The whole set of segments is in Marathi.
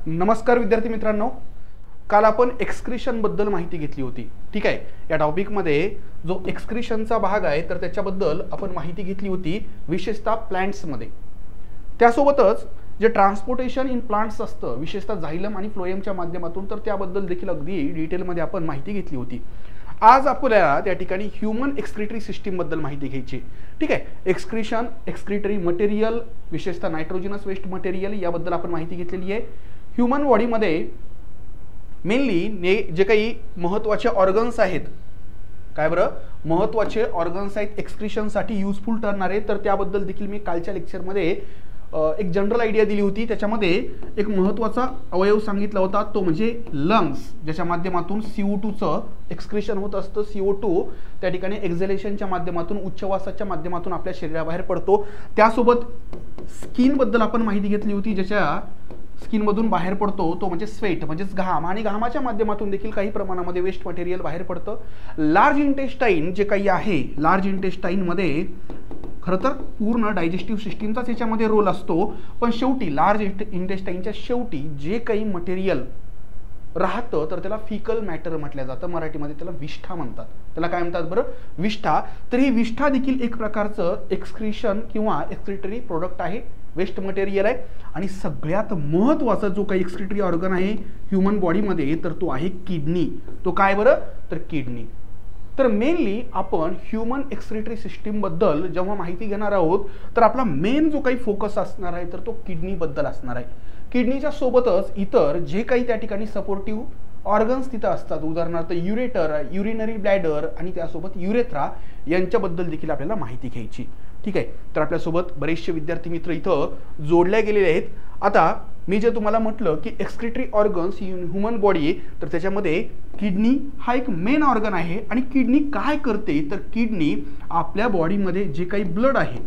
नमस्कार विद्यार्थी मित्रांनो, काल आपण एक्सक्रीशन बद्दल माहिती घेतली होती. ठीक आहे. या टॉपिक मध्ये जो एक्सक्रीशनचा भाग आहे तर त्याच्याबद्दल आपण माहिती घेतली होती, विशेषतः प्लांट्स मध्ये. त्यासोबतच जे ट्रान्सपोर्टेशन इन प्लांट्स असतं, विशेषतः झायलम आणि फ्लोएमच्या माध्यमातून, तर त्याबद्दल देखील अगदी डिटेल मध्ये आपण माहिती घेतली होती. आज आपल्याला त्या ठिकाणी ह्यूमन एक्सक्रीटरी सिस्टीम बद्दल माहिती घ्यायची. ठीक आहे. एक्सक्रीशन, एक्सक्रीटरी मटेरियल, विशेषतः नायट्रोजनस वेस्ट मटेरियल याबद्दल आपण माहिती घेतलेली आहे. ह्यूमन बॉडीमध्ये मेनली जे काही महत्त्वाचे ऑर्गन्स आहेत, काय बरं महत्त्वाचे ऑर्गन्स आहेत एक्सक्रीशनसाठी युजफुल ठरणारे, तर त्याबद्दल देखील मी कालच्या लेक्चरमध्ये एक जनरल आयडिया दिली होती. त्याच्यामध्ये एक महत्त्वाचा अवयव सांगितला होता, तो म्हणजे लंग्स, ज्याच्या माध्यमातून CO2चं एक्सक्रीशन होत असतं. CO2 त्या ठिकाणी एक्झलेशनच्या माध्यमातून, उच्छवासाच्या माध्यमातून आपल्या शरीराबाहेर पडतो. त्यासोबत स्किन बद्दल आपण माहिती घेतली होती, ज्याच्या स्किन मधून बाहेर पडतो तो म्हणजे स्वेट, म्हणजेच घाम, आणि घामाच्या माध्यमातून देखील काही प्रमाणामध्ये वेस्ट मटेरियल बाहेर पडतं. लार्ज इंटेस्टाईन जे काही आहे, लार्ज इंटेस्टाईन मध्ये खरं तर पूर्ण डायजेस्टिव्ह सिस्टीमचाच याच्यामध्ये रोल असतो, पण शेवटी लार्ज इंटेस्टाईनच्या शेवटी जे काही मटेरियल राहतं तर त्याला फिकल मॅटर म्हटलं जातं. मराठीमध्ये त्याला विष्ठा म्हणतात. त्याला काय म्हणतात बरं? विष्ठा. तर ही विष्ठा देखील एक प्रकारचं एक्सक्रीशन किंवा एक्सक्रीटरी प्रोडक्ट आहे, वेस्ट मटेरियल आहे. आणि सगळ्यात महत्त्वाचा जो काही एक्सक्रीटरी ऑर्गन आहे ह्यूमन बॉडीमध्ये, तर तो आहे किडनी. तो काय बरं? तर किडनी. तर मेनली आपण ह्यूमन एक्सक्रीटरी सिस्टीम बद्दल जेव्हा माहिती घेणार आहोत, तर आपला मेन जो काही फोकस असणार आहे तर तो किडनी बद्दल असणार आहे. किडनीच्या सोबतच इतर जे काही त्या ठिकाणी सपोर्टिव्ह ऑर्गन्स तिथं असतात, उदाहरणार्थ युरेटर, युरिनरी ब्लॅडर आणि त्यासोबत युरेथ्रा, यांच्याबद्दल देखील आपल्याला माहिती घ्यायची. ठीक आहे. तर आपल्यासोबत बरेचसे विद्यार्थी मित्र इथं जोडले गेलेले आहेत. आता मी जे तुम्हाला म्हटलं की एक्सक्रीटरी ऑर्गन्स ह्यूमन बॉडी, तर त्याच्यामध्ये किडनी हा एक मेन ऑर्गन आहे. आणि किडनी काय करते, तर किडनी आपल्या बॉडीमध्ये जे काही ब्लड आहे,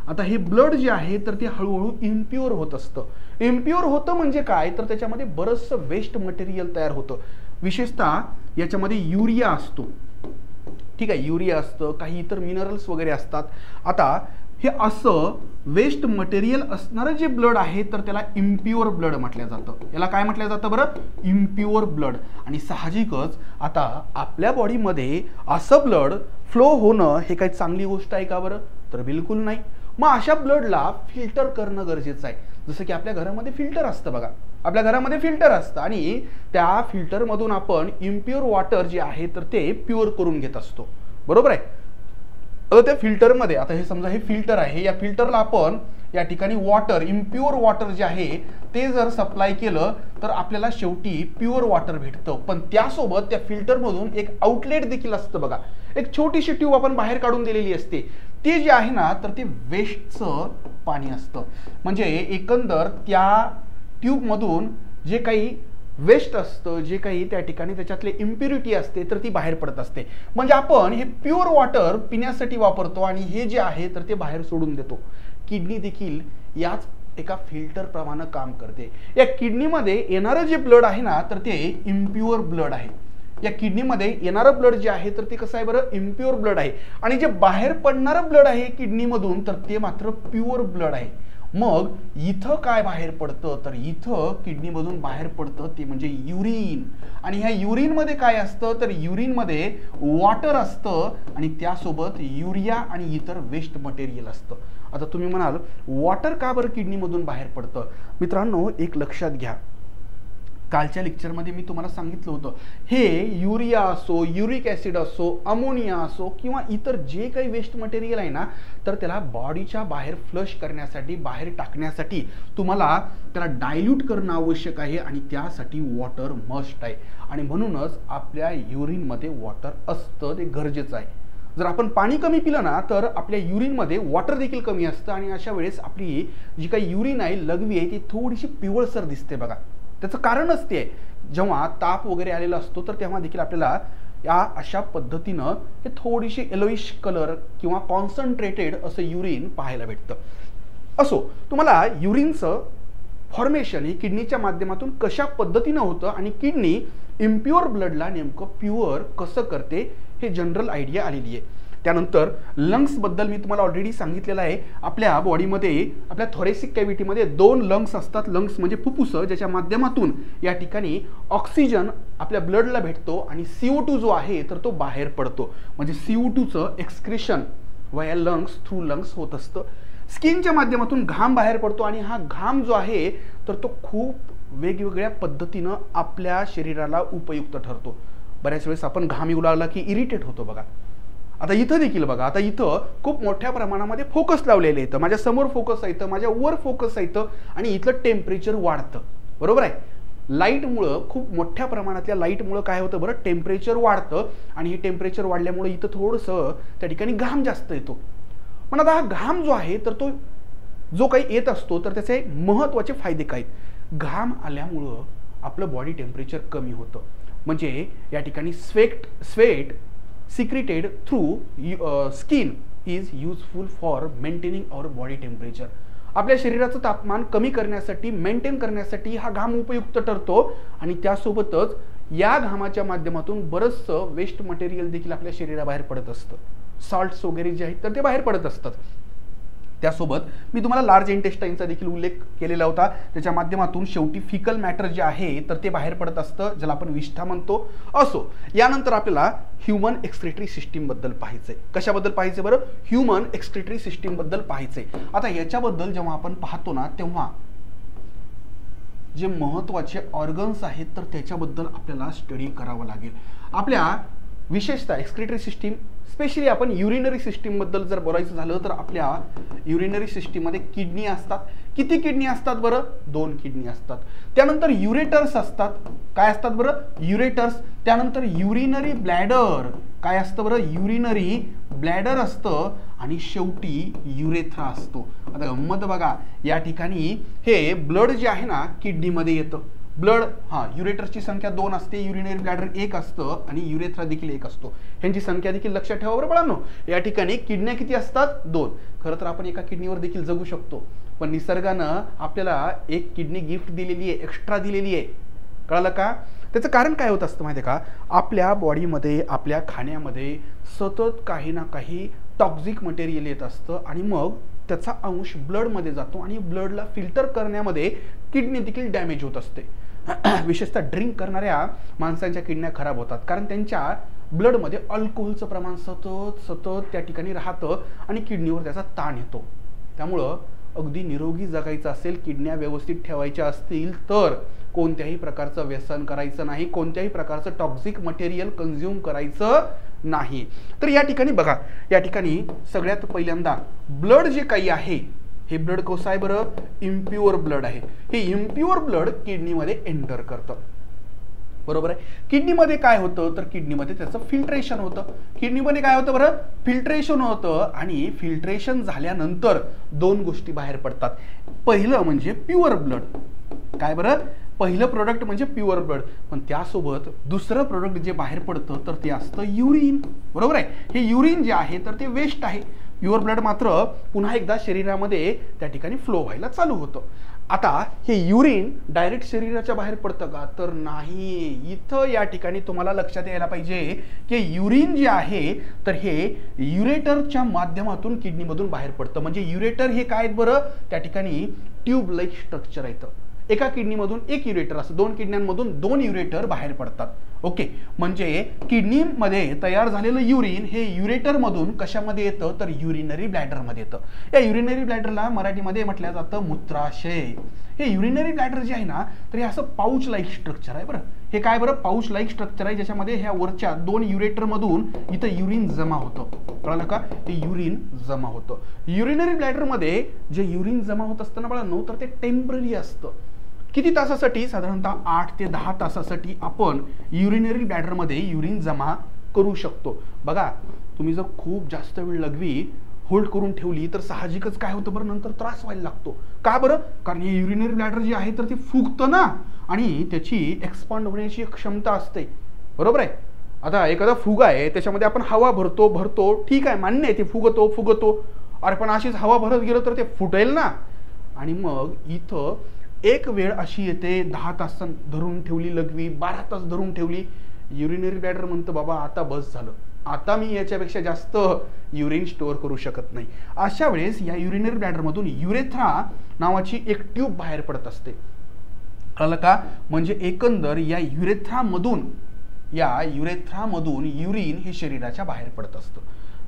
आता हे ब्लड जे आहे तर ते हळूहळू इम्प्युअर होत असतं. इम्प्युअर होतं म्हणजे काय, तर त्याच्यामध्ये बरंचसं वेस्ट मटेरियल तयार होतं. विशेषतः याच्यामध्ये युरिया असतो. ठीक आहे. युरिया असतं, काही इतर मिनरल्स वगैरे असतात. आता हे असं वेस्ट मटेरियल असणारं जे ब्लड आहे तर त्याला इम्प्युअर ब्लड म्हटलं जातं. याला काय म्हटलं जातं बरं? Impure blood. आणि साहजिकच आता आपल्या बॉडीमध्ये असं ब्लड फ्लो होणं हे काही चांगली गोष्ट आहे का बरं? तर बिलकुल नाही. मग अशा ब्लडला फिल्टर करणं गरजेचं आहे. जसं की आपल्या घरामध्ये फिल्टर असतं बघा, आपल्या घरामध्ये फिल्टर असतं आणि त्या फिल्टरमधून आपण इम्प्युअर वॉटर जे आहे तर ते प्युअर करून घेत असतो. बरोबर आहे. आता त्या फिल्टरमध्ये, आता हे समजा हे फिल्टर आहे, या फिल्टरला आपण या ठिकाणी वॉटर, इम्प्युअर वॉटर जे आहे ते जर सप्लाय केलं तर आपल्याला शेवटी प्युअर वॉटर भेटतं. पण त्यासोबत त्या फिल्टरमधून एक आउटलेट देखील असतं बघा, एक छोटीशी ट्यूब आपण बाहेर काढून दिलेली असते. ते जे आहे ना तर ते वेस्टचं पाणी असतं. म्हणजे एकंदर त्या ट्यूबमधून जे काही वेस्ट असतं, जे काही त्या ठिकाणी त्याच्यातले इम्प्युरिटी असते तर ती बाहेर पडत असते. म्हणजे आपण हे प्युअर वॉटर पिण्यासाठी वापरतो आणि हे जे आहे तर ते बाहेर सोडून देतो. किडनी देखील याच एका फिल्टर प्रमाणे काम करते. या किडनीमध्ये येणारं जे ब्लड आहे ना तर ते इम्प्युअर ब्लड आहे. या किडनीमध्ये येणारं ब्लड जे आहे तर ते कसं आहे बरं? इम्प्युअर ब्लड आहे. आणि जे बाहेर पडणारं ब्लड आहे किडनीमधून तर ते मात्र प्युअर ब्लड आहे. मग इथं काय बाहेर पडतं, तर इथं किडनीमधून बाहेर पडतं ते म्हणजे युरिन. आणि ह्या युरिनमध्ये काय असतं, तर युरिनमध्ये वॉटर असतं आणि त्यासोबत युरिया आणि इतर वेस्ट मटेरियल असतं. आता तुम्ही म्हणाल वॉटर का बरं किडनीमधून बाहेर पडतं? मित्रांनो, एक लक्षात घ्या, कालच्या लेक्चरमध्ये मी तुम्हाला सांगितलं होतं, हे युरिया असो, युरिक ॲसिड असो, अमोनिया असो किंवा इतर जे काही वेस्ट मटेरियल आहे ना तर त्याला बॉडीच्या बाहेर फ्लश करण्यासाठी, बाहेर टाकण्यासाठी तुम्हाला त्याला डायल्यूट करणं आवश्यक आहे आणि त्यासाठी वॉटर मस्ट आहे. आणि म्हणूनच आपल्या युरिनमध्ये वॉटर असतं, ते गरजेचं आहे. जर आपण पाणी कमी पिलं ना तर आपल्या युरिनमध्ये वॉटर देखील कमी असतं आणि अशा वेळेस आपली जी काही युरिन आहे, लघवी आहे, ती थोडीशी पिवळसर दिसते बघा. त्याचं कारणच ते आहे, जेव्हा ताप वगैरे आलेला असतो तर तेव्हा देखील आपल्याला या अशा पद्धतीनं हे थोडीशी येलोइश कलर किंवा कॉन्सन्ट्रेटेड असं युरिन पाहायला भेटतं. असो, तुम्हाला युरिनचं फॉर्मेशन हे किडनीच्या माध्यमातून कशा पद्धतीनं होतं आणि किडनी इम्प्युअर ब्लडला नेमकं प्युअर कसं करते हे जनरल आयडिया आलेली आहे. त्यानंतर लंग्सबद्दल मी तुम्हाला ऑलरेडी सांगितलेलं आहे. आपल्या बॉडीमध्ये आपल्या थोरेसिक कॅव्हिटीमध्ये 2 लंग्स असतात. लंग्स म्हणजे फुफ्फुस, ज्याच्या माध्यमातून या ठिकाणी ऑक्सिजन आपल्या ब्लडला भेटतो आणि CO2 जो आहे तर तो बाहेर पडतो. म्हणजे CO2चं एक्सक्रिशन वाया लंग्स थ्रू लंग्स होत असतं. स्किनच्या माध्यमातून घाम बाहेर पडतो आणि हा घाम जो आहे तर तो खूप वेगवेगळ्या पद्धतीनं आपल्या शरीराला उपयुक्त ठरतो. बऱ्याच वेळेस आपण घाम येऊ लागला की इरिटेट होतो बघा. आता इथं देखील बघा, आता इथं खूप मोठ्या प्रमाणामध्ये फोकस लावलेलं येतं. माझ्या समोर फोकस येतं, माझ्या वर फोकस येतं आणि इथलं टेम्परेचर वाढतं. बरोबर आहे. लाईटमुळं, खूप मोठ्या प्रमाणातल्या लाईटमुळं काय होतं बरं, टेम्परेचर वाढतं आणि हे टेम्परेचर वाढल्यामुळे इथं थोडंसं त्या ठिकाणी घाम जास्त येतो. पण आता हा घाम जो आहे तर तो जो काही येत असतो तर त्याचे महत्त्वाचे फायदे काय आहेत. घाम आल्यामुळं आपलं बॉडी टेम्परेचर कमी होतं. म्हणजे या ठिकाणी sweat secreted through skin is useful for maintaining our body temperature. आपल्या शरीराचं तापमान कमी करण्यासाठी, मेंटेन करण्यासाठी हा घाम उपयुक्त ठरतो आणि त्यासोबतच या घामाच्या माध्यमातून बरंचसं वेस्ट मटेरियल देखील आपल्या शरीराबाहेर पडत असतं. सॉल्ट्स वगैरे जे आहेत तर ते बाहेर पडत असतात. त्यासोबत मी तुम्हाला लार्ज इंटेस्टाईनचा देखील उल्लेख केलेला होता. त्याच्या माध्यमातून शेवटी फिकल मॅटर जे आहे तर ते बाहेर पडत असतं, ज्याला आपण विष्ठा म्हणतो. असो, यानंतर आपल्याला ह्युमन एक्सक्रिटरी सिस्टीम बद्दल पाहायचंय. कशाबद्दल पाहायचंय बरं, ह्युमन एक्सक्रिटरी सिस्टीम बद्दल पाहायचंय. आता याच्याबद्दल जेव्हा आपण पाहतो ना तेव्हा जे महत्त्वाचे ऑर्गन्स आहेत तर त्याच्याबद्दल आपल्याला स्टडी करावं लागेल. आपल्या विशेषतः एक्सक्रिटरी सिस्टीम, स्पेशली आपण युरिनरी सिस्टीम बद्दल जर बोलायचं झालं तर आपल्या युरिनरी सिस्टीममध्ये किडनी असतात. किती किडनी असतात बरं, 2 किडनी असतात. त्यानंतर युरेटर्स असतात. काय असतात बरं, युरेटर्स. त्यानंतर युरिनरी ब्लॅडर. काय असतं बरं, युरिनरी ब्लॅडर असतं आणि शेवटी युरेथ्रा असतो. आता गंमत बघा, या ठिकाणी हे ब्लड जे आहे ना किडनीमध्ये येतं. ब्लड, युरेटर्सची संख्या 2 असते, युरिनरी ब्लॅडर 1 असतं आणि युरेथ्रा देखील 1 असतो. ह्यांची संख्या देखील लक्षात ठेवा बरं बाळांनो. या ठिकाणी किडन्या किती असतात, 2. खरं तर आपण एका किडनीवर देखील जगू शकतो, पण निसर्गानं आपल्याला एक किडनी गिफ्ट दिलेली आहे, एक्स्ट्रा दिलेली आहे. कळलं का? त्याचं कारण काय होत असतं माहिती आहे का, आपल्या बॉडीमध्ये, आपल्या खाण्यामध्ये सतत काही ना काही टॉक्सिक मटेरियल येत असतं आणि मग त्याचा अंश ब्लडमध्ये जातो आणि ब्लडला फिल्टर करण्यामध्ये किडनी देखील डॅमेज होत असते. विशेषतः ड्रिंक करणाऱ्या माणसांच्या किडन्या खराब होतात, कारण त्यांच्या ब्लडमध्ये अल्कोहोलचं प्रमाण सतत त्या ठिकाणी राहतं आणि किडनीवर त्याचा ताण येतो. त्यामुळं अगदी निरोगी जगायचं असेल, किडन्या व्यवस्थित ठेवायच्या असतील तर कोणत्याही प्रकारचं व्यसन करायचं नाही, कोणत्याही प्रकारचं टॉक्सिक मटेरियल कन्झ्युम करायचं नाही. तर या ठिकाणी बघा, या ठिकाणी सगळ्यात पहिल्यांदा ब्लड जे काही आहे हे ब्लड कसं आहे बरं, इम्प्युअर ब्लड आहे. हे इम्प्युअर ब्लड किडनीमध्ये एंटर करतं. बरोबर आहे. किडनीमध्ये काय होतं तर किडनीमध्ये त्याचं फिल्ट्रेशन होतं. किडनीमध्ये काय होतं बरं, फिल्ट्रेशन होतं आणि फिल्ट्रेशन झाल्यानंतर 2 गोष्टी बाहेर पडतात. पहिलं म्हणजे प्युअर ब्लड. काय बरं, पहिलं प्रोडक्ट म्हणजे प्युअर ब्लड, पण त्यासोबत दुसरं प्रोडक्ट जे बाहेर पडतं तर ते असतं युरिन. बरोबर आहे. हे युरिन जे आहे तर ते वेस्ट आहे. प्युअर ब्लड मात्र पुन्हा एकदा शरीरामध्ये त्या ठिकाणी फ्लो व्हायला चालू होतं. आता हे युरिन डायरेक्ट शरीराच्या बाहेर पडतं का तर नाही. इथं या ठिकाणी तुम्हाला लक्षात यायला पाहिजे की युरिन जे आहे तर हे युरेटरच्या माध्यमातून किडनीमधून बाहेर पडतं. म्हणजे युरेटर हे काय बरं, त्या ठिकाणी ट्यूब लाईक स्ट्रक्चर येतं. एका किडनीमधून 1 युरेटर असतं, 2 किडन्यांमधून 2 युरेटर बाहेर पडतात. ओके, म्हणजे किडनीमध्ये तयार झालेलं युरिन हे युरेटरमधून कशामध्ये येतं तर युरिनरी ब्लॅडरमध्ये येतं. या युरिनरी ब्लॅडरला मराठीमध्ये म्हटलं जातं मूत्राशय. हे युरिनरी ब्लॅडर जे आहे ना तर हे असं पाऊच लाईक स्ट्रक्चर आहे बरं. हे काय बरं, पाऊच लाईक स्ट्रक्चर आहे, ज्याच्यामध्ये ह्या वरच्या 2 युरेटरमधून इथं युरिन जमा होतं. कळलं का, हे युरिन जमा होतं. युरिनरी ब्लॅडरमध्ये जे युरिन जमा होत असतं ना बाळांनो तर ते टेम्पररी असतं. किती तासासाठी, साधारणतः 8 ते 10 तासासाठी आपण युरिनरी ब्लॅडरमध्ये युरिन जमा करू शकतो. बघा, तुम्ही जर खूप जास्त वेळ लघवी होल्ड करून ठेवली तर साहजिकच काय होतं बरं, नंतर त्रास व्हायला लागतो. का बरं, कारण हे युरिनरी ब्लॅडर जे आहे तर ते फुगतं ना आणि त्याची एक्सपांड होण्याची क्षमता असते. बरोबर आहे. आता एखादा फुगा आहे, त्याच्यामध्ये आपण हवा भरतो, ठीक आहे, मान्य आहे, ते फुगतो. अरे पण अशीच हवा भरत गेलं तर ते फुटेल ना. आणि मग इथं एक वेळ अशी येते, 10 तास धरून ठेवली लघवी, 12 तास धरून ठेवली, युरिनरी ब्लॅडर म्हणतं बाबा आता बस झालं, आता मी याच्यापेक्षा जास्त युरिन स्टोअर करू शकत नाही. अशा वेळेस या युरिनरी ब्लॅडरमधून युरेथ्रा नावाची एक ट्यूब बाहेर पडत असते. कळलं का? म्हणजे एकंदर या युरेथ्रामधून युरिन हे शरीराच्या बाहेर पडत असतं.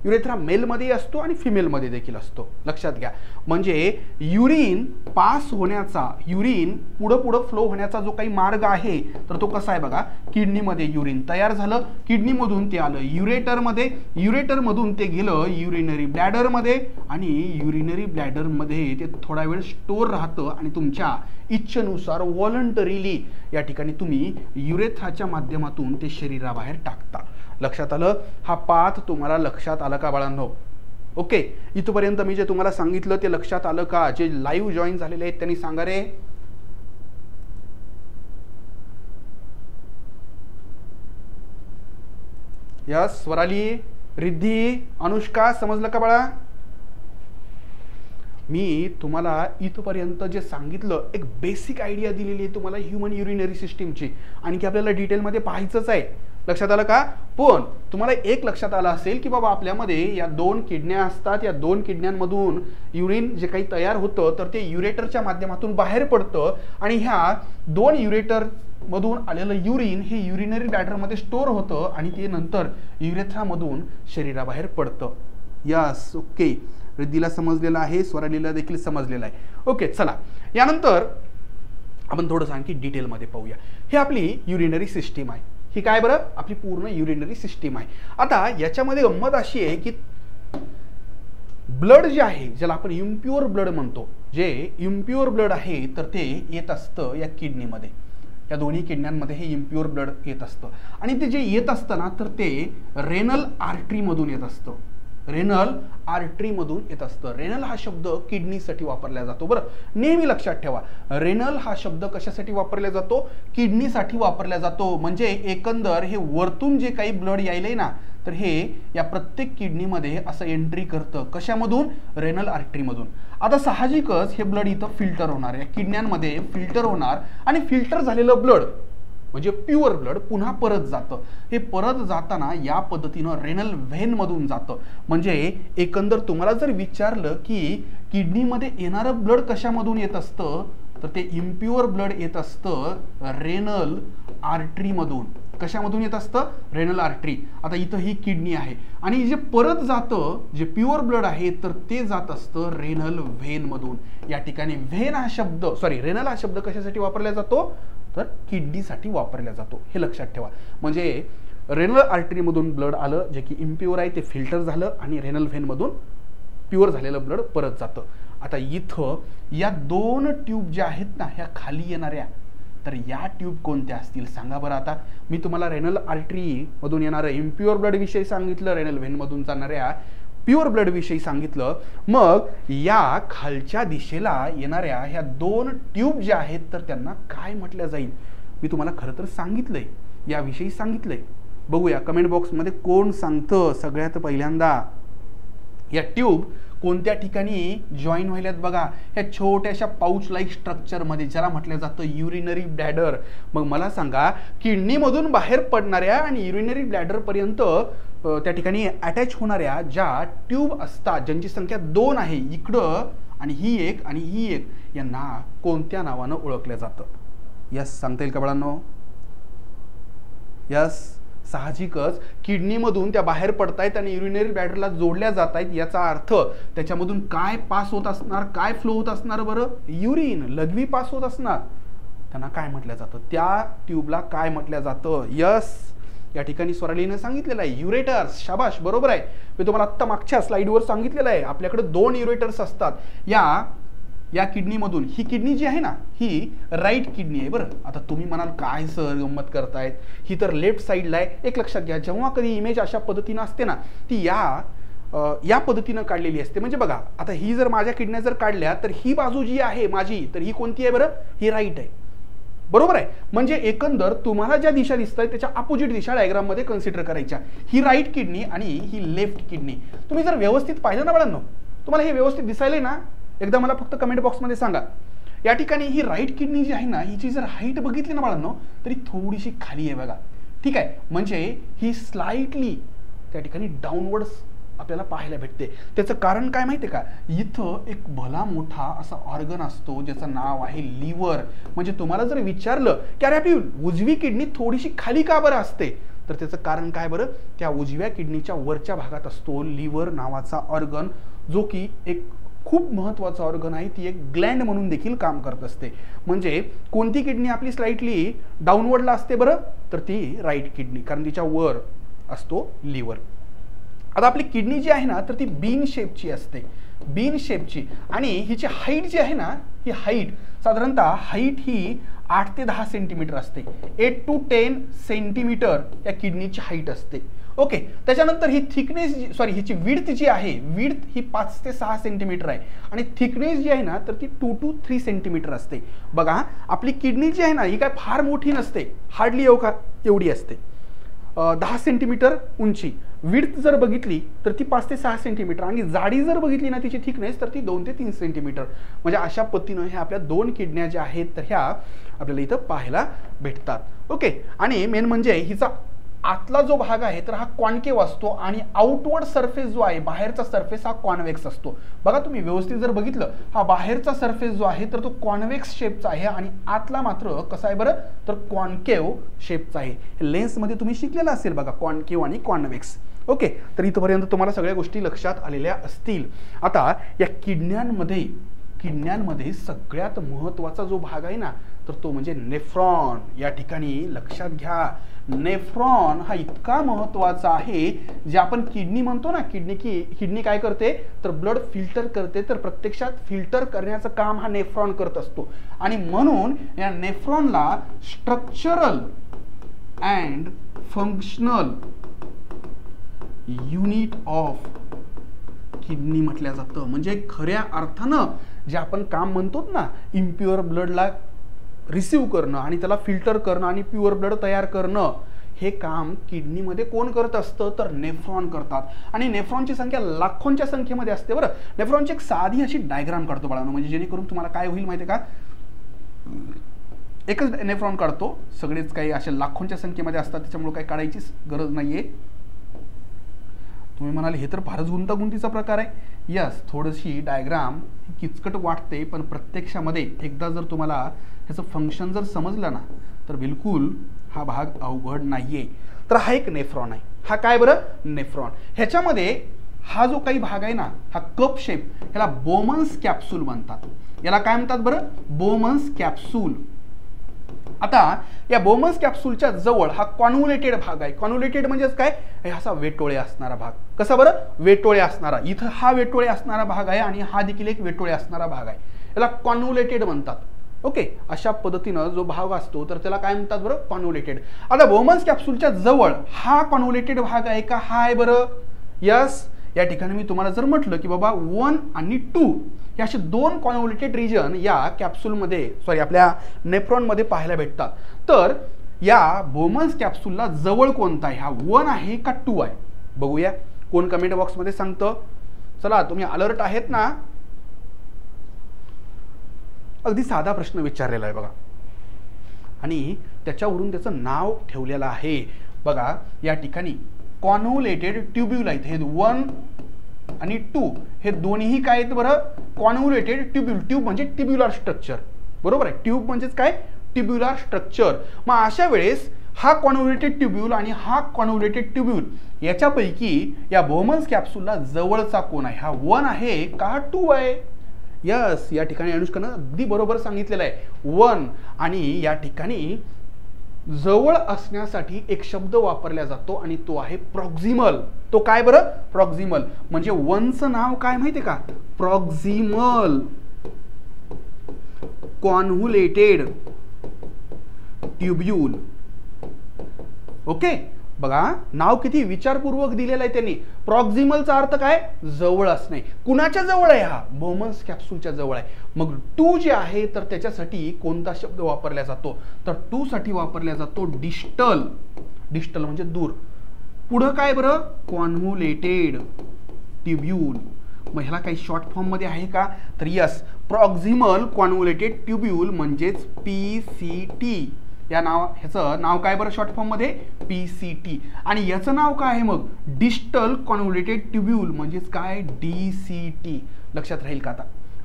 युरेथ्रा मेलमध्ये असतो आणि फिमेलमध्ये देखील असतो, लक्षात घ्या. म्हणजे युरिन पास होण्याचा, युरिन पुढं फ्लो होण्याचा जो काही मार्ग आहे तर तो कसा आहे बघा. किडनीमध्ये युरिन तयार झालं, किडनीमधून ते आलं युरेटरमध्ये, युरेटरमधून ते गेलं युरिनरी ब्लॅडरमध्ये आणि युरिनरी ब्लॅडरमध्ये ते थोडा वेळ स्टोअर राहतं आणि तुमच्या इच्छेनुसार व्हॉलंटरीली या ठिकाणी तुम्ही युरेथ्राच्या माध्यमातून ते शरीराबाहेर टाकता. लक्षात आलं? हा पाथ तुम्हाला लक्षात आलं का बाळांनो? ओके, इथपर्यंत मी जे तुम्हाला सांगितलं ते लक्षात आलं का? जे लाईव्ह जॉईन झालेले आहेत त्यांनी सांगा रे. यस, स्वराली, रिद्धी, अनुष्का, समजलं का बाळा? मी तुम्हाला इथपर्यंत जे सांगितलं एक बेसिक आयडिया दिलेली आहे तुम्हाला ह्यूमन युरिनरी सिस्टीमची, आणखी आपल्याला डिटेलमध्ये पाहायचंच आहे. लक्षात आलं का? पण तुम्हाला एक लक्षात आलं असेल की बाबा आपल्यामध्ये या 2 किडन्या असतात, या 2 किडन्यांमधून युरिन जे काही तयार होतं तर ते युरेटरच्या माध्यमातून बाहेर पडतं आणि ह्या 2 युरेटर मधून आलेलं युरिन हे युरिनरी ब्लॅडरमध्ये स्टोअर होतं आणि ते नंतर युरेथ्रामधून शरीराबाहेर पडतं. यस, ओके, रिद्धीला समजलेलं आहे, स्वरालीला देखील समजलेलं आहे. ओके, चला यानंतर आपण थोडंसं आणखी डिटेलमध्ये पाहूया. हे आपली युरिनरी सिस्टीम आहे. ही काय बरं? आपली पूर्ण युरिनरी सिस्टीम आहे. आता याच्यामध्ये गंमत अशी आहे की ब्लड जे आहे, ज्याला आपण इम्प्युअर ब्लड म्हणतो, जे इम्प्युअर ब्लड आहे तर ते येत असतं या किडनीमध्ये. या दोन्ही किडन्यांमध्ये हे इम्प्युअर ब्लड येत असतं आणि ते जे येत असतं ना तर ते रेनल आर्टरीमधून येत असतं. रेनल आर्टरीमधून येत असतं. रेनल हा शब्द किडनीसाठी वापरला जातो. बरं, नेहमी लक्षात ठेवा, रेनल हा शब्द कशासाठी वापरला जातो? किडनीसाठी वापरला जातो. म्हणजे एकंदर हे वरतून जे काही ब्लड यायलंय ना तर हे या प्रत्येक किडनीमध्ये असं एंट्री करतं. कशामधून? रेनल आर्टरीमधून. आता साहजिकच हे ब्लड इथं फिल्टर होणार, या किडन्यांमध्ये फिल्टर होणार आणि फिल्टर झालेलं ब्लड म्हणजे प्युअर ब्लड पुन्हा परत जातं. हे परत जाताना या पद्धतीनं रेनल व्हेन मधून जातं. म्हणजे एकंदर तुम्हाला जर विचारलं की किडनीमध्ये येणारं ब्लड कशामधून येत असतं तर ते इम्प्युअर ब्लड येत असतं रेनल आर्टरीमधून. कशामधून येत असतं? Renal artery. आता इथं ही किडनी आहे आणि जे परत जातं, जे प्युअर ब्लड आहे तर ते जात असतं रेनल व्हेन मधून. या ठिकाणी व्हेन हा शब्द, रेनल हा शब्द कशासाठी वापरला जातो तर किडनीसाठी वापरला जातो. हे लक्षात ठेवा. म्हणजे रेनल आर्टरीमधून ब्लड आलं जे की इम्प्युअर आहे ते फिल्टर झालं आणि रेनल व्हेनमधून प्युअर झालेलं ब्लड परत जातं. आता इथं या 2 ट्यूब ज्या आहेत ना ह्या खाली येणाऱ्या, तर या ट्यूब कोणत्या असतील सांगा बरं. आता मी तुम्हाला रेनल आर्टरी मधून येणारं इम्प्युअर ब्लड विषयी सांगितलं, रेनल व्हेन मधून जाणाऱ्या प्युअर ब्लड विषयी सांगितलं. मग या खालच्या दिशेला येणाऱ्या ह्या 2 ट्यूब ज्या आहेत तर त्यांना काय म्हटलं जाईल? मी तुम्हाला खरं तर सांगितलंय, याविषयी सांगितलंय. बघूया कमेंट बॉक्समध्ये कोण सांगतं. सगळ्यात पहिल्यांदा या ट्यूब कोणत्या ठिकाणी जॉईन व्हायल्यात बघा, ह्या छोट्याशा पाऊच लाईक स्ट्रक्चरमध्ये, ज्याला म्हटलं जातं युरिनरी ब्लॅडर. मग मला सांगा, किडनीमधून बाहेर पडणाऱ्या आणि युरिनरी ब्लॅडर पर्यंत त्या ठिकाणी अटॅच होणाऱ्या ज्या ट्यूब असतात, ज्यांची संख्या 2 आहे, इकडं आणि ही एक आणि ही एक, यांना कोणत्या नावानं ओळखलं जातं? यस, सांगता येईल का बाळांनो? यस, साहजिकच किडनीमधून त्या बाहेर पडतायत आणि युरिनरी ब्लॅडरला जोडल्या जात आहेत. याचा अर्थ त्याच्यामधून काय पास होत असणार, काय फ्लो होत असणार बरं? युरिन, लघवी पास होत असणार. त्यांना काय म्हटलं जातं? त्या ट्यूबला काय म्हटलं जातं? यस, या ठिकाणी स्वरालीने सांगितलेलं आहे युरेटर्स. शाबाश, बरोबर आहे. मी तुम्हाला आत्ता मागच्या स्लाइडवर सांगितलेलं आहे. आपल्याकडे 2 युरेटर्स असतात. या किडनीमधून, ही किडनी जी आहे ना ही राईट किडनी आहे. बरं, आता तुम्ही म्हणाल काय सर गंमत करतायत, ही तर लेफ्ट साईडला आहे. एक लक्षात घ्या, जेव्हा कधी इमेज अशा पद्धतीनं असते ना ती या पद्धतीनं काढलेली असते. म्हणजे बघा, आता ही जर माझ्या किडन्या जर काढल्या तर ही बाजू जी आहे माझी, तर ही कोणती आहे बरं? ही राईट आहे. बरोबर आहे. म्हणजे एकंदर तुम्हाला ज्या दिशा दिसत आहेत त्याच्या अपोजिट दिशा डायग्राम मध्ये कन्सिडर करायच्या. ही राईट किडनी आणि ही लेफ्ट किडनी. तुम्ही जर व्यवस्थित पाहिलं ना बाळांनो, तुम्हाला हे व्यवस्थित दिसायलंय ना? एकदा मला फक्त कमेंट बॉक्समध्ये सांगा. या ठिकाणी ही राईट किडनी जी आहे ना, हिची जर हाईट बघितली ना बाळांनो, तरी थोडीशी खाली आहे बघा. ठीक आहे, म्हणजे ही स्लाइटली त्या ठिकाणी डाऊनवर्ड्स आपल्याला पाहायला भेटते. त्याचं कारण काय माहिती आहे का, इथं एक भला मोठा असा ऑर्गन असतो ज्याचं नाव आहे लिव्हर. म्हणजे तुम्हाला जर विचारलं की अरे आपली उजवी किडनी थोडीशी खाली का बरं असते, तर त्याचं कारण काय बरं, त्या उजव्या किडनीच्या वरच्या भागात असतो लिव्हर नावाचा ऑर्गन, जो की एक खूप महत्त्वाचा ऑर्गन आहे. ती एक ग्लँड म्हणून देखील काम करत असते. म्हणजे कोणती किडनी आपली स्लाइटली डाऊनवर्डला असते बरं, तर ती राईट किडनी, कारण तिच्या वर असतो लिव्हर. आता आपली किडनी जी आहे ना, तर ती बीन शेपची असते, बीन शेपची. आणि हिची हाईट जी आहे ना, ही हाईट साधारणतः हाईट ही 8 ते 10 सेंटीमीटर असते. 8 to 10 सेंटीमीटर या किडनीची हाईट असते. ओके, त्याच्यानंतर ही थिकनेस हिची विड्थ जी आहे, विड्थ ही 5 ते 6 सेंटीमीटर आहे. आणि थिकनेस जी आहे ना, तर ती 2 to 3 सेंटीमीटर असते. बघा, आपली किडनी जी आहे ना, ही काय फार मोठी नसते, हार्डली एवढी असते, 10 सेंटीमीटर उंची. विड्थ जर बघितली तर ती 5 ते 6 सेंटीमीटर, आणि जाडी जर बघितली ना तिची थिकनेस, तर ती 2 ते 3 सेंटीमीटर. म्हणजे अशा पद्धतीनं ह्या आपल्या 2 किडन्या ज्या आहेत तर ह्या आपल्याला इथं पाहायला भेटतात. ओके, आणि मेन म्हणजे हिचा आतला जो भाग आहे तर हा कॉन्केव्ह असतो, आणि आउटवर्ड सरफेस जो आहे, बाहेरचा सरफेस हा कॉन्व्हेक्स असतो. बघा, तुम्ही व्यवस्थित जर बघितलं, हा बाहेरचा सरफेस जो आहे तर तो कॉन्व्हेक्स शेपचा आहे, आणि आतला मात्र कसा आहे बरं, तर कॉन्केव्ह शेपचा आहे. लेन्समध्ये तुम्ही शिकलेला असेल बघा, कॉन्केव्ह आणि कॉन्व्हेक्स. ओके, तर इथपर्यंत तुम्हाला सगळ्या गोष्टी लक्षात आलेल्या असतील. आता या किडन्यांमध्ये सगळ्यात महत्त्वाचा जो भाग आहे ना, तर तो म्हणजे नेफ्रॉन. या ठिकाणी लक्षात घ्या, नेफ्रॉन हा इतका महत्त्वाचा आहे. जे आपण किडनी म्हणतो ना, किडनी काय करते, तर ब्लड फिल्टर करते, तर प्रत्यक्षात फिल्टर करण्याचं काम हा नेफ्रॉन करत असतो. आणि म्हणून या नेफ्रॉनला structural and functional unit of kidney म्हटलं जातं. म्हणजे खऱ्या अर्थानं जे आपण काम म्हणतो ना, इम्प्युअर ब्लडला रिसीव्ह करणं आणि त्याला फिल्टर करणं आणि प्युअर ब्लड तयार करणं, हे काम किडनीमध्ये कोण करत असतं, तर नेफ्रॉन करतात. आणि नेफ्रॉनची संख्या लाखोंच्या संख्येमध्ये असते बरं. नेफ्रॉनची एक साधी अशी डायग्राम काढतो बाळांनो, म्हणजे जेणेकरून तुम्हाला काय होईल माहिती आहे का, एकच नेफ्रॉन काढतो, सगळेच काही अशा लाखोंच्या संख्येमध्ये असतात, त्याच्यामुळे काही काढायची गरज नाहीये. तुम्ही म्हणाले हे तर फारच गुंतागुंतीचा प्रकार आहे. यस, थोडीशी डायग्राम किचकट वाटते, पण प्रत्यक्षामध्ये एकदा जर तुम्हाला ह्याचं फंक्शन जर समजलं ना, तर बिलकुल हा भाग अवघड नाहीये. तर हा एक नेफ्रॉन आहे. हा काय बरं, नेफ्रॉन. ह्याच्यामध्ये हा जो काही भाग आहे ना, हा कप शेप, ह्याला बोमन्स कॅप्सूल म्हणतात. याला काय म्हणतात बरं, बोमन्स कॅप्सूल. आता या बोमन्स कॅप्सूलच्या जवळ हा कॉन्व्होल्युटेड भाग आहे. कॉन्व्होल्युटेड म्हणजेच काय, असा वेटोळे असणारा भाग. कसा बरं, वेटोळे असणारा. इथं हा वेटोळे असणारा भाग आहे, आणि हा देखील एक वेटोळे असणारा भाग आहे. याला कॉन्व्होल्युटेड म्हणतात. ओके, अशा पद्धतीनं जो भाग असतो तर त्याला काय म्हणतात बरं, कॉन्व्होल्युटेड. आता बोमन्स कॅप्सूलच्या जवळ हा कॉन्व्होल्युटेड भाग आहे का, हा आहे बरं. यस, या ठिकाणी मी तुम्हाला जर म्हटलं की बाबा 1 आणि 2 हे असे 2 कॉन्व्होल्युटेड रिजन या कॅप्सूलमध्ये आपल्या नेफ्रॉनमध्ये पाहायला भेटतात. तर या बोमन्स कॅप्सूलला जवळ कोणता आहे, हा 1 आहे का 2 आहे, बघूया कोण कमेंट बॉक्समध्ये सांगतं. चला, तुम्ही अलर्ट आहेत ना. अगदी साधा प्रश्न विचारलेला आहे बघा, आणि त्याच्यावरून त्याचं नाव ठेवलेलं आहे. बघा, या ठिकाणी कॉन्व्होल्युटेड ट्यूब्यूल आहेत. हे 1 आणि 2 हे दोन्ही काय आहेत बरं, कॉन्व्होल्युटेड ट्यूब्यूल. ट्यूब म्हणजे ट्यूब्युलर स्ट्रक्चर, बरोबर आहे. ट्यूब म्हणजेच काय, ट्यूब्युलर स्ट्रक्चर. मग अशा वेळेस हा कॉन्व्होल्युटेड ट्यूब्यूल आणि हा कॉन्व्होल्युटेड ट्यूब्यूल याच्यापैकी या बोमन्स कॅप्सूलला जवळचा कोण आहे, हा 1 आहे का 2 आहे. यस, या ठिकाणी अनुष्कानं अगदी बरोबर सांगितलेलं आहे, 1. आणि या ठिकाणी जवळ असण्यासाठी एक शब्द वापरला जातो, आणि तो आहे प्रॉक्सिमल. तो काय बरं, प्रॉक्सिमल. म्हणजे 1चं नाव काय माहितीये का, प्रॉक्सिमल कॉन्व्होल्युटेड ट्यूब्यूल. ओके, बघा नाव किती विचारपूर्वक दिलेलं आहे त्यांनी. प्रॉक्सिमलचा अर्थ काय, जवळ असणे. कुणाच्या जवळ आहे, हा बोमन्स कॅप्सूलच्या जवळ आहे. मग 2 जे आहे तर त्याच्यासाठी कोणता शब्द वापरला जातो, तर 2 साठी वापरला जातो डिस्टल. डिस्टल म्हणजे दूर. पुढं काय बरं, कॉन्व्होल्युटेड ट्यूब्यूल. मग ह्याला काही शॉर्ट फॉर्म मध्ये आहे का, तर यस, प्रॉक्सिमल कॉन्व्होल्युटेड ट्यूब्यूल म्हणजेच PCT. या ह्याचं नाव काय बरं शॉर्ट फॉर्म मध्ये PCT. आणि याचं नाव काय आहे मग डिस्टल कॉन्व्होल्युटेड ट्यूब्यूल म्हणजेच काय DCT. लक्षात राहील का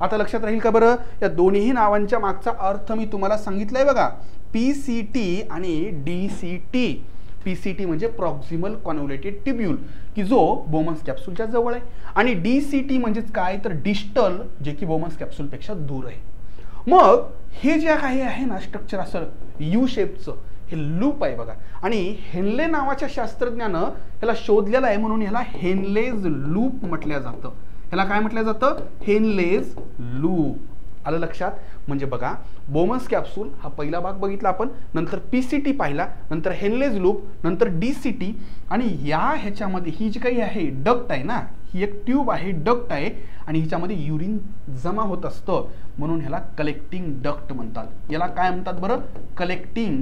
आता लक्षात राहील का बरं. या दोन्ही नावांच्या मागचा अर्थ मी तुम्हाला सांगितलंय बघा. PCT आणि DCT. PCT म्हणजे प्रॉक्सिमल कॉन्व्होल्युटेड ट्यूब्यूल की जो बोमन्स कॅप्सूलच्या जवळ आहे आणि DCT म्हणजेच काय तर डिस्टल जे की बोमन्स कॅप्सूल पेक्षा दूर आहे. मग हे जे काही आहे ना स्ट्रक्चर असं यू शेपचं हे लूप आहे बघा आणि हेनले नावाच्या शास्त्रज्ञानं ह्याला शोधलेलं आहे म्हणून ह्याला हेनलेज लूप म्हटलं जातं. ह्याला काय म्हटलं जातं हेनलेज लूप. आलं लक्षात. म्हणजे बघा बोमन्स कॅप्सूल हा पहिला भाग बघितला आपण, नंतर PCT पाहिला, नंतर हेनलेज लूप, नंतर DCT आणि या ह्याच्यामध्ये ही जी काही आहे डक्ट आहे ना ही एक ट्यूब आहे डक्ट आहे आणि हिच्यामध्ये युरिन जमा होत असतं म्हणून ह्याला कलेक्टिंग डक्ट म्हणतात. याला काय म्हणतात बरं कलेक्टिंग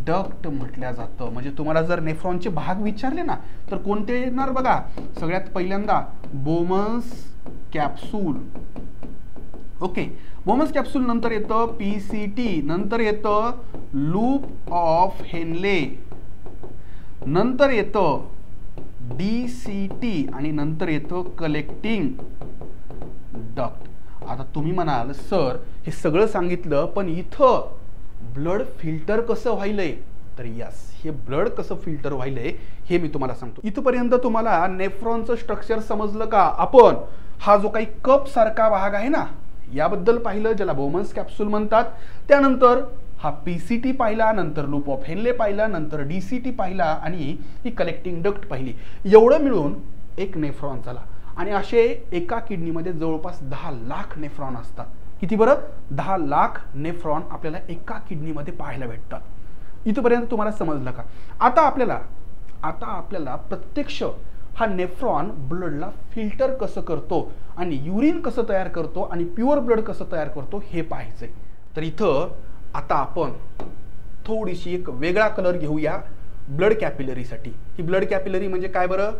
डक्ट म्हटलं जातं. म्हणजे तुम्हाला जर नेफ्रॉनचे भाग विचारले ना तर कोणते येणार बघा. सगळ्यात पहिल्यांदा Bowman's capsule. Okay Bowman's capsule नंतर येतं PCT, नंतर येतं लूप ऑफ हेनले, नंतर येतं DCT आणि नंतर येतं कलेक्टिंग डक्ट. आता तुम्ही म्हणाल सर हे सगळं सांगितलं पण इथं ब्लड फिल्टर कसं व्हायलंय. तर यस हे ब्लड कसं फिल्टर व्हायलंय हे मी तुम्हाला सांगतो. इथपर्यंत तुम्हाला नेफ्रॉनचं स्ट्रक्चर समजलं का. आपण हा जो काही कप सारखा भाग आहे ना याबद्दल पाहिलं ज्याला बोमन्स कॅप्सूल म्हणतात. त्यानंतर हा PCT पाहिला, नंतर लूप ऑफ हेनले पाहिला, नंतर DCT पाहिला आणि ही कलेक्टिंग डक्ट पाहिली. एवढं मिळून एक नेफ्रॉन झाला आणि असे एका किडनीमध्ये जवळपास 10 लाख नेफ्रॉन असतात. किती बरं 10 लाख नेफ्रॉन आपल्याला एका किडनीमध्ये पाहायला भेटतात. इथपर्यंत तुम्हाला समजलं का. आता आपल्याला प्रत्यक्ष हा नेफ्रॉन ब्लडला फिल्टर कसं करतो आणि युरिन कसं तयार करतो आणि प्युअर ब्लड कसं तयार करतो हे पाहायचंय. तर इथं आता आपण थोडीशी एक वेगळा कलर घेऊया ब्लड कॅपिलरीसाठी. ही ब्लड कॅपिलरी म्हणजे काय बरं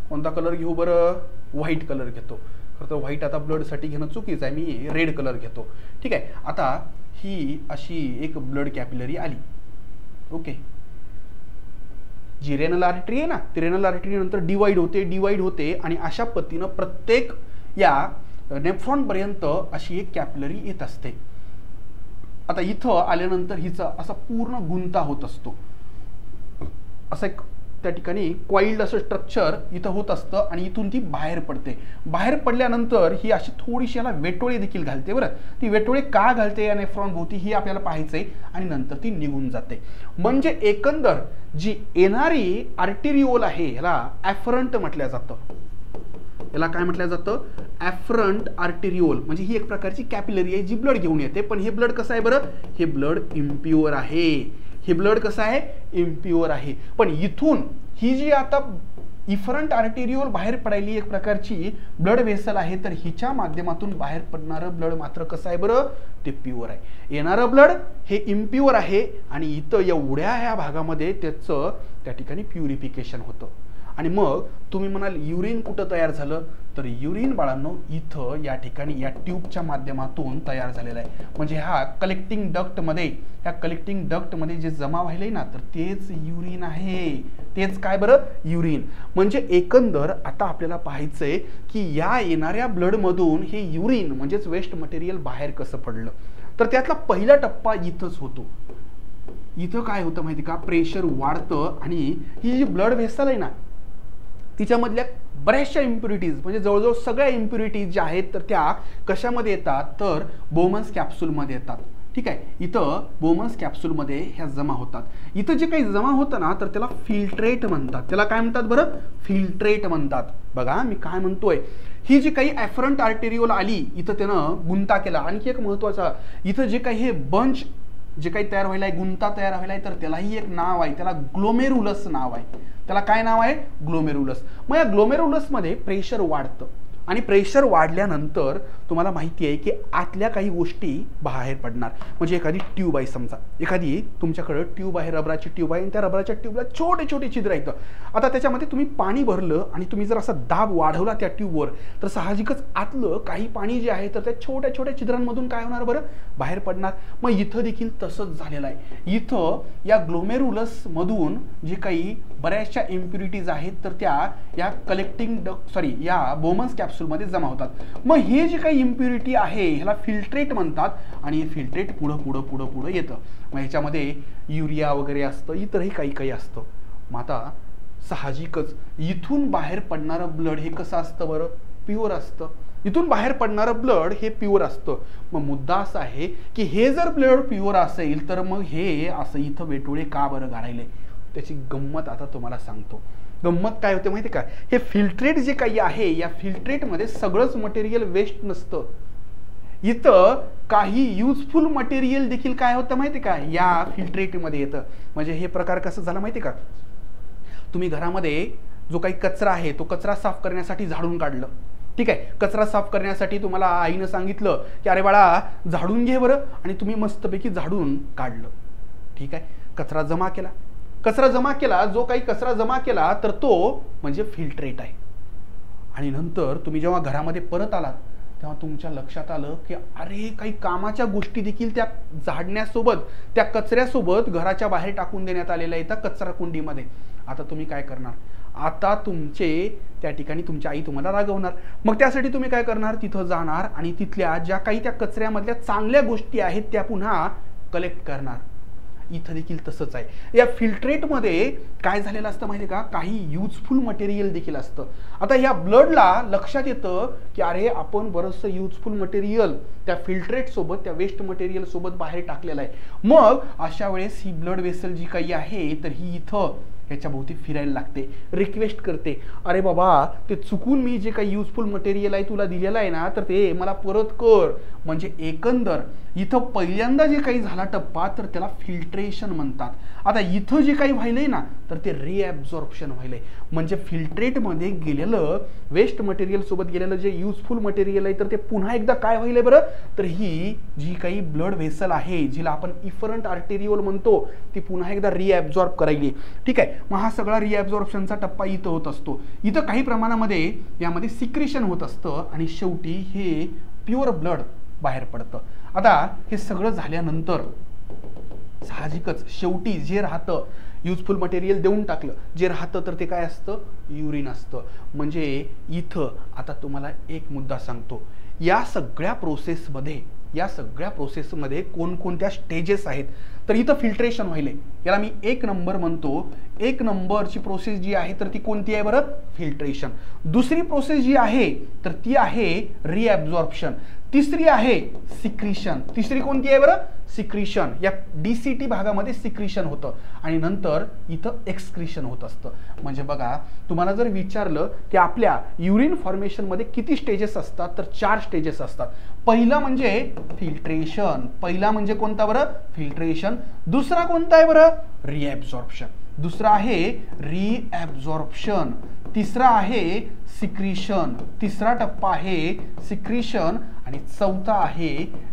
कोणता कलर घेऊ बरं व्हाईट कलर घेतो. खरं तर व्हाईट आता ब्लडसाठी घेणं चुकीचं आहे. मी रेड कलर घेतो. ठीक आहे. आता ही अशी एक ब्लड कॅपिलरी आली. ओके जी रेनल आर्टरी आहे ना ती रेनल आर्टरी नंतर डिवाइड होते आणि अशा पद्धतीनं प्रत्येक या नेफ्रॉन पर्यंत अशी एक कॅपिलरी येत असते. आता इथं आल्यानंतर हिचा असा पूर्ण गुंता होत असतो. असं एक त्या ठिकाणी कॉइल्ड असं स्ट्रक्चर इथं होत असतं आणि इथून ती बाहेर पडते. बाहेर पडल्यानंतर ही अशी थोडीशी याला वेटोळे देखील घालते. बरं ती वेटोळे का घालते या नेफ्रॉन भोवती ही आपल्याला पाहायचंय आणि नंतर ती निघून जाते. म्हणजे एकंदर जी येणारी आर्टेरिओल आहे ह्याला ॲफरंट म्हटलं जातं. याला काय म्हटलं जातं ॲफरंट आर्टेरिओल. म्हणजे ही एक प्रकारची कॅपिलरी आहे जी ब्लड घेऊन येते. पण हे ब्लड कसं आहे बरं हे ब्लड इम्प्युअर आहे. हे ब्लड कसं आहे इम्प्युअर आहे. पण इथून ही जी आता इफरंट आर्टेरिओल बाहेर पडायली एक प्रकारची ब्लड व्हेसल आहे तर हिच्या माध्यमातून बाहेर पडणारं ब्लड मात्र कसं आहे बरं ते प्युअर आहे. येणारं ब्लड हे इम्प्युअर आहे आणि इथं एवढ्या ह्या भागामध्ये त्याचं त्या ठिकाणी प्युरिफिकेशन होतं. आणि मग तुम्ही म्हणाल युरिन कुठं तयार झालं तर युरिन बाळांनो इथं या ठिकाणी या ट्यूबच्या माध्यमातून तयार झालेला आहे. म्हणजे ह्या कलेक्टिंग डक्टमध्ये जे जमा व्हायलंय ना तर तेच युरिन आहे. तेच काय बरं युरिन. म्हणजे एकंदर आता आपल्याला पाहायचंय की या येणाऱ्या ब्लडमधून हे युरिन म्हणजेच वेस्ट मटेरियल बाहेर कसं पडलं. तर त्यातला पहिला टप्पा इथंच होतो. इथं काय होतं माहिती का प्रेशर वाढतं आणि ही जी ब्लड व्हेसल आहे ना तिच्यामधल्या बऱ्याचशा इम्प्युरिटीज म्हणजे जवळजवळ सगळ्या इम्प्युरिटीज ज्या आहेत तर त्या कशामध्ये येतात तर बोमन्स कॅप्सूलमध्ये येतात. ठीक आहे. इथं बोमन्स कॅप्सूलमध्ये ह्या जमा होतात. इथं जे काही जमा होतं ना तर त्याला फिल्ट्रेट म्हणतात. त्याला काय म्हणतात बरं फिल्ट्रेट म्हणतात. बघा मी काय म्हणतोय ही जी काही ॲफरंट आर्टेरिओल आली इथं त्यानं गुंता केला. आणखी एक महत्त्वाचा इथं जे काही हे बंच जे काही तयार व्हायला आहे गुंता तयार व्हायला आहे तर त्यालाही एक नाव आहे. त्याला ग्लोमेरुलस नाव आहे. त्याला काय नाव आहे ग्लोमेरुलस. मग या ग्लोमेरुलसमध्ये प्रेशर वाढतं आणि प्रेशर वाढल्यानंतर तुम्हाला माहिती आहे की आतल्या काही गोष्टी बाहेर पडणार. म्हणजे एखादी ट्यूब आहे, समजा एखादी तुमच्याकडे ट्यूब आहे, रबराची ट्यूब आहे, आणि त्या रबराच्या ट्यूबला छोटे छोटे छिद्र आहेत. आता त्याच्यामध्ये तुम्ही पाणी भरलं आणि तुम्ही जर असा दाब वाढवला त्या ट्यूबवर, तर साहजिकच आतलं काही पाणी जे आहे तर त्या छोट्या छोट्या छिद्रांमधून काय होणार बरं, बाहेर पडणार. मग इथं देखील तसंच झालेलं आहे. इथं या ग्लोमेरुलस मधून जे काही बऱ्याचशा इम्प्युरिटीज आहेत तर त्या या या बोमन्स कॅप्सूलमध्ये जमा होतात. मग हे जे काही इम्प्युरिटी आहे ह्याला फिल्ट्रेट म्हणतात, आणि हे फिल्ट्रेट पुढं पुढं पुढं पुढं येतं. मग ह्याच्यामध्ये युरिया वगैरे असतं, इतरही काही काही असतं. मग आता साहजिकच इथून बाहेर पडणारं ब्लड हे कसं असतं बरं, प्युअर असतं. इथून बाहेर पडणारं ब्लड हे प्युअर असतं. मग मुद्दा असा आहे की हे जर ब्लड प्युअर असेल तर मग हे असं इथं वेटोळे का बरं गाडायले, त्याची गंमत आता तुम्हाला सांगतो. गंमत काय होते माहिती का, हे फिल्ट्रेट जे काही आहे या फिल्ट्रेटमध्ये सगळंच मटेरियल वेस्ट नसतं. इथं काही युजफुल मटेरियल देखील काय होतं माहिती का, या फिल्ट्रेटमध्ये येतं. म्हणजे हे प्रकार कसं झाला माहिती का, तुम्ही घरामध्ये जो काही कचरा आहे तो कचरा साफ करण्यासाठी झाडून काढलं, ठीक आहे. कचरा साफ करण्यासाठी तुम्हाला आईनं सांगितलं की अरे बाळा झाडून घे बरं, आणि तुम्ही मस्तपैकी झाडून काढलं, ठीक आहे. कचरा जमा केला, जो काही कचरा जमा केला तर तो म्हणजे फिल्ट्रेट आहे. आणि नंतर तुम्ही जेव्हा घरामध्ये परत आलात तेव्हा तुमच्या लक्षात आलं की अरे काही कामाच्या गोष्टी देखील त्या झाडण्यासोबत, त्या कचऱ्यासोबत घराच्या बाहेर टाकून देण्यात आलेल्या आहेत कचरा कुंडीमध्ये. आता तुम्ही काय करणार, आता त्या ठिकाणी तुमची आई तुम्हाला रागवणार. मग त्यासाठी तुम्ही काय करणार, तिथं जाणार आणि तिथल्या ज्या काही त्या कचऱ्यामधल्या चांगल्या गोष्टी आहेत त्या पुन्हा कलेक्ट करणार. इथं देखील तसंच आहे. या फिल्ट्रेटमध्ये काय झालेलं असतं माहिती का, काही युजफुल मटेरियल देखील असतं. आता या ब्लडला लक्षात येतं की अरे आपण बरंचसं युजफुल मटेरियल त्या फिल्ट्रेट सोबत, त्या वेस्ट मटेरियल सोबत बाहेर टाकलेलं आहे. मग अशा वेळेस ही ब्लड वेसल जी काही आहे तर ही इथं ह्याच्या भोवती फिरायला लागते, रिक्वेस्ट करते, अरे बाबा ते चुकून मी जे काही युजफुल मटेरियल आहे तुला दिलेलं आहे ना तर ते मला परत कर. म्हणजे एकंदर इथं पहिल्यांदा जे काही झाला टप्पा तर त्याला फिल्ट्रेशन म्हणतात. आता इथं जे काही व्हायलंय ना तर ते रिॲब्झॉर्प्शन व्हायलंय. म्हणजे फिल्ट्रेटमध्ये गेलेलं वेस्ट मटेरियल सोबत गेलेलं जे युजफुल मटेरियल आहे तर ते पुन्हा एकदा काय व्हायलंय बरं, तर ही जी काही ब्लड व्हेसल आहे जिला आपण इफरंट आर्टेरियोल म्हणतो ती पुन्हा एकदा रिॲब्झॉर्ब करायली, ठीक आहे. मग हा सगळा रिॲब्झॉर्प्शनचा टप्पा इथं होत असतो. इथं काही प्रमाणामध्ये यामध्ये सिक्रेशन होत असतं आणि शेवटी हे प्युअर ब्लड बाहेर पडतं. आता हे सगळं झाल्यानंतर साहजिकच शेवटी जे राहतं, युजफुल मटेरियल देऊन टाकलं, जे राहतं तर ते काय असतं, युरिन असतं. म्हणजे इथं आता तुम्हाला एक मुद्दा सांगतो, या सगळ्या प्रोसेसमध्ये कोणकोणत्या स्टेजेस आहेत. तर इथं फिल्ट्रेशन व्हायले, याला मी 1 नंबर म्हणतो. 1 नंबरची प्रोसेस जी आहे तर ती कोणती आहे बरं, फिल्ट्रेशन. दुसरी प्रोसेस जी आहे तर ती आहे रिॲब्झॉर्प्शन. तिसरी आहे सिक्रीशन. तिसरी कोणती आहे बरं, सिक्रीशन. या DCT भागामध्ये सिक्रीशन होतं आणि नंतर इथं एक्सक्रीशन होत असतं. म्हणजे बघा तुम्हाला जर विचारलं की आपल्या युरिन फॉर्मेशनमध्ये किती स्टेजेस असतात तर 4 स्टेजेस असतात. पहिला म्हणजे फिल्ट्रेशन. पहिला म्हणजे कोणता बरं, फिल्ट्रेशन. दुसरा कोणता आहे बरं, रिॲब्झॉर्प्शन. दुसरा आहे रिॲब्झॉर्प्शन. तिसरा आहे सिक्रीशन. तिसरा टप्पा आहे सिक्रीशन आणि चौथा आहे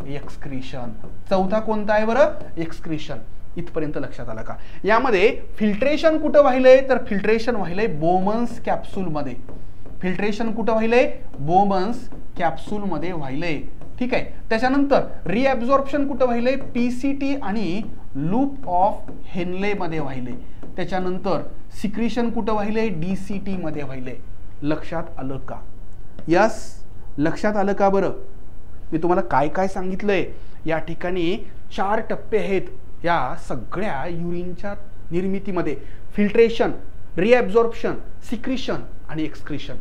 एक्सक्रीशन. चौथा कोणता आहे बरं, एक्सक्रीशन. इथपर्यंत लक्षात आलं का. यामध्ये फिल्ट्रेशन कुठं व्हायलंय तर फिल्ट्रेशन व्हायलंय बोमन्स कॅप्सूलमध्ये. फिल्ट्रेशन कुठं व्हायलंय, बोमन्स कॅप्सूलमध्ये व्हायलंय, ठीक आहे. त्याच्यानंतर रिॲब्झॉर्प्शन कुठं व्हायलंय, PCT आणि लूप ऑफ हेनले मध्ये व्हायलंय. त्याच्यानंतर सिक्रीशन कुठं व्हायलंय, DCT मध्ये व्हायलंय. लक्षात आलं का, यस लक्षात आलं का बरं. मी तुम्हाला काय काय सांगितलंय. या ठिकाणी 4 टप्पे आहेत या सगळ्या युरिनच्या निर्मितीमध्ये. फिल्ट्रेशन, रिॲब्झॉर्प्शन, सिक्रीशन आणि एक्सक्रीशन.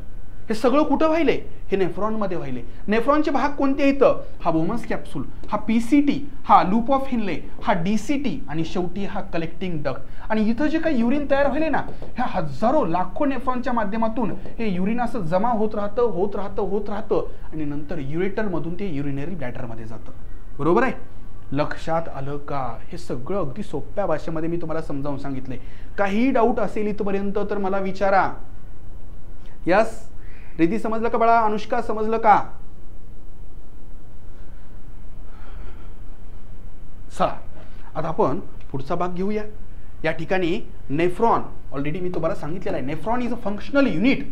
हे सगळं कुठं व्हायले, हे नेफ्रॉनमध्ये व्हायले. नेफ्रॉनचे भाग कोणते आहेत, हा बोमन्स कॅप्सूल, हा PCT, हा लूप ऑफ हेनले, हा DCT आणि शेवटी हा कलेक्टिंग डक्ट. आणि इथं जे काही युरिन तयार व्हायले ना, ह्या हजारो लाखो नेफ्रॉनच्या माध्यमातून हे युरिन असं जमा होत राहतं आणि नंतर युरेटरमधून ते युरिनरी ब्लॅडरमध्ये जातं. बरोबर आहे, लक्षात आलं का. हे सगळं अगदी सोप्या भाषेमध्ये मी तुम्हाला समजावून सांगितलंय. काही डाऊट असेल इथपर्यंत तर मला विचारा. यस, रिधी समजलं का बाळा? अनुष्का समजलं का? चला आता आपण पुढचा भाग घेऊया. या ठिकाणी नेफ्रॉन, ऑलरेडी मी तुम्हाला सांगितलेलं आहे, nephron is a functional unit,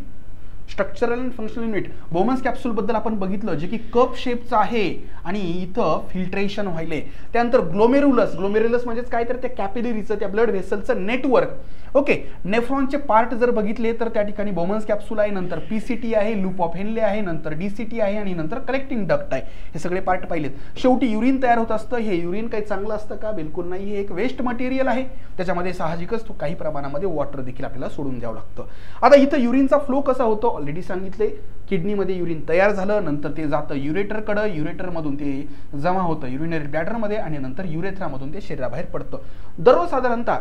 structural and functional unit. Bowman's capsule बद्दल आपण बघितलं, जे की कप शेपचं आहे आणि इथं फिल्ट्रेशन व्हायले. त्यानंतर ग्लोमेरुलस, ग्लोमेरुलस म्हणजेच काय तर त्या कॅपिलरीचं, त्या ब्लड व्हेसलचं नेटवर्क. ओके, नेफ्रॉनचे पार्ट जर बघितले तर त्या ठिकाणी बोमन्स कॅप्सूल आहे, नंतर पीसीटी आहे, लूप ऑफ हेनले आहे, नंतर डीसीटी आहे आणि नंतर कलेक्टिंग डक्ट आहे. हे सगळे पार्ट पाहिलेत. शेवटी युरिन तयार होत असतं. हे युरिन काही चांगलं असतं का? बिलकुल नाही. हे एक वेस्ट मटेरियल आहे. त्याच्यामध्ये साहजिकच काही प्रमाणामध्ये वॉटर देखील आपल्याला सोडून द्यावं लागतं. आता इथं युरिनचा फ्लो कसा होतो ऑलरेडी सांगितले. किडनीमध्ये युरिन तयार झालं, नंतर ते जातं युरेटरकडं, युरेटरमधून ते जमा होतं युरिनरी ब्लॅडरमध्ये आणि नंतर युरेथ्रामधून ते शरीराबाहेर पडतं. दररोज साधारणतः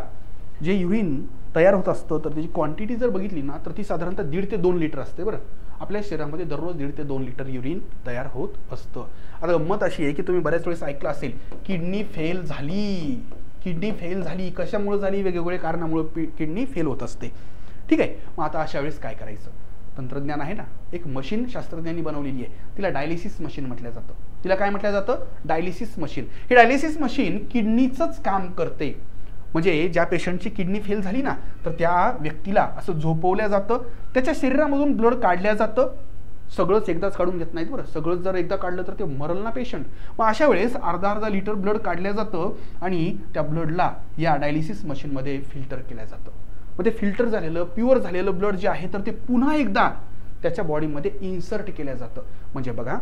जे युरिन तयार होत असतं तर त्याची क्वांटिटी जर बघितली ना तर ती साधारणतः 1.5 ते 2 लिटर असते. बरं, आपल्या शरीरामध्ये दररोज 1.5 ते 2 लिटर युरिन तयार होत असतं. आता गंमत अशी आहे की तुम्ही बऱ्याच वेळेस ऐकलं असेल, किडनी फेल झाली, किडनी फेल झाली. कशामुळे झाली? वेगवेगळ्या कारणामुळे किडनी फेल होत असते. ठीक आहे, मग आता अशा वेळेस काय करायचं? तंत्रज्ञान आहे ना, एक मशीन शास्त्रज्ञांनी बनवलेली आहे, तिला डायलिसिस मशीन म्हटलं जातं. तिला काय म्हटलं जातं? Dialysis machine. हे डायलिसिस मशीन किडनीचंच काम करते. म्हणजे ज्या पेशंटची किडनी फेल झाली ना तर त्या व्यक्तीला असं झोपवल्या जातं, त्याच्या शरीरामधून ब्लड काढल्या जातं. सगळंच एकदाच काढून घेत नाहीत बरं, सगळंच जर एकदा काढलं तर ते मरल ना पेशंट. मग अशा वेळेस अर्धा लिटर ब्लड काढलं जातं आणि त्या ब्लडला या डायलिसिस मशीनमध्ये फिल्टर केलं जातं. मग ते फिल्टर झालेलं, प्युअर झालेलं ब्लड जे आहे तर ते पुन्हा एकदा त्याच्या बॉडीमध्ये इन्सर्ट केलं जातं. म्हणजे बघा,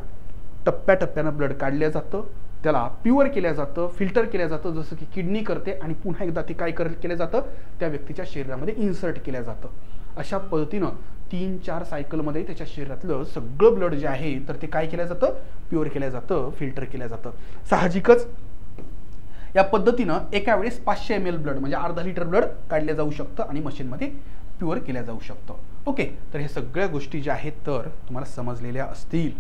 टप्प्याटप्प्यानं ब्लड काढलं जातं, त्याला प्युअर केलं जातं, फिल्टर केलं जातं, जसं की किडनी करते, आणि पुन्हा एकदा ते काय केलं जातं? त्या व्यक्तीच्या शरीरामध्ये इन्सर्ट केलं जातं. अशा पद्धतीनं 3-4 सायकलमध्ये त्याच्या शरीरातलं सगळं ब्लड जे आहे तर ते काय केलं जातं? प्युअर केलं जातं, फिल्टर केलं जातं. साहजिकच या पद्धतीनं एका वेळेस 500 ml ब्लड म्हणजे अर्धा लिटर ब्लड काढलं जाऊ शकतं आणि मशीनमध्ये प्युअर केलं जाऊ शकतं. ओके, तर हे सगळ्या गोष्टी ज्या आहेत तर तुम्हाला समजलेल्या असतील.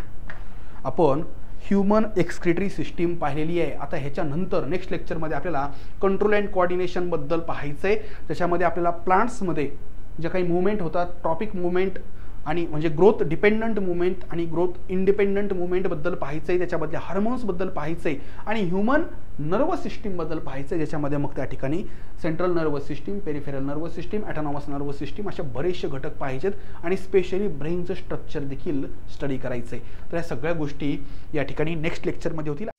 आपण ह्युमन एक्सक्रिटरी सिस्टीम पाहिलेली आहे. आता ह्याच्यानंतर नेक्स्ट लेक्चरमध्ये आपल्याला कंट्रोल अँड कोऑर्डिनेशन बद्दल पाहायचं आहे. त्याच्यामध्ये आपल्याला प्लांट्समध्ये ज्या काही मुवमेंट होतात, ट्रॉपिक मुवमेंट आणि म्हणजे ग्रोथ डिपेंडंट मुवमेंट आणि ग्रोथ इंडिपेंडंट मुवमेंटबद्दल पाहायचं आहे. त्याच्यामधल्या हार्मोन्सबद्दल पाहायचं आहे आणि ह्युमन नर्वस सिस्टीमबद्दल पाहायचं आहे, ज्याच्यामध्ये मग त्या ठिकाणी central nervous system, peripheral nervous system, autonomous nervous system अशा बरेचसे घटक पाहायचेत आणि स्पेशली ब्रेनचं स्ट्रक्चर देखील स्टडी करायचं आहे. तर या सगळ्या गोष्टी या ठिकाणी नेक्स्ट लेक्चरमध्ये होतील.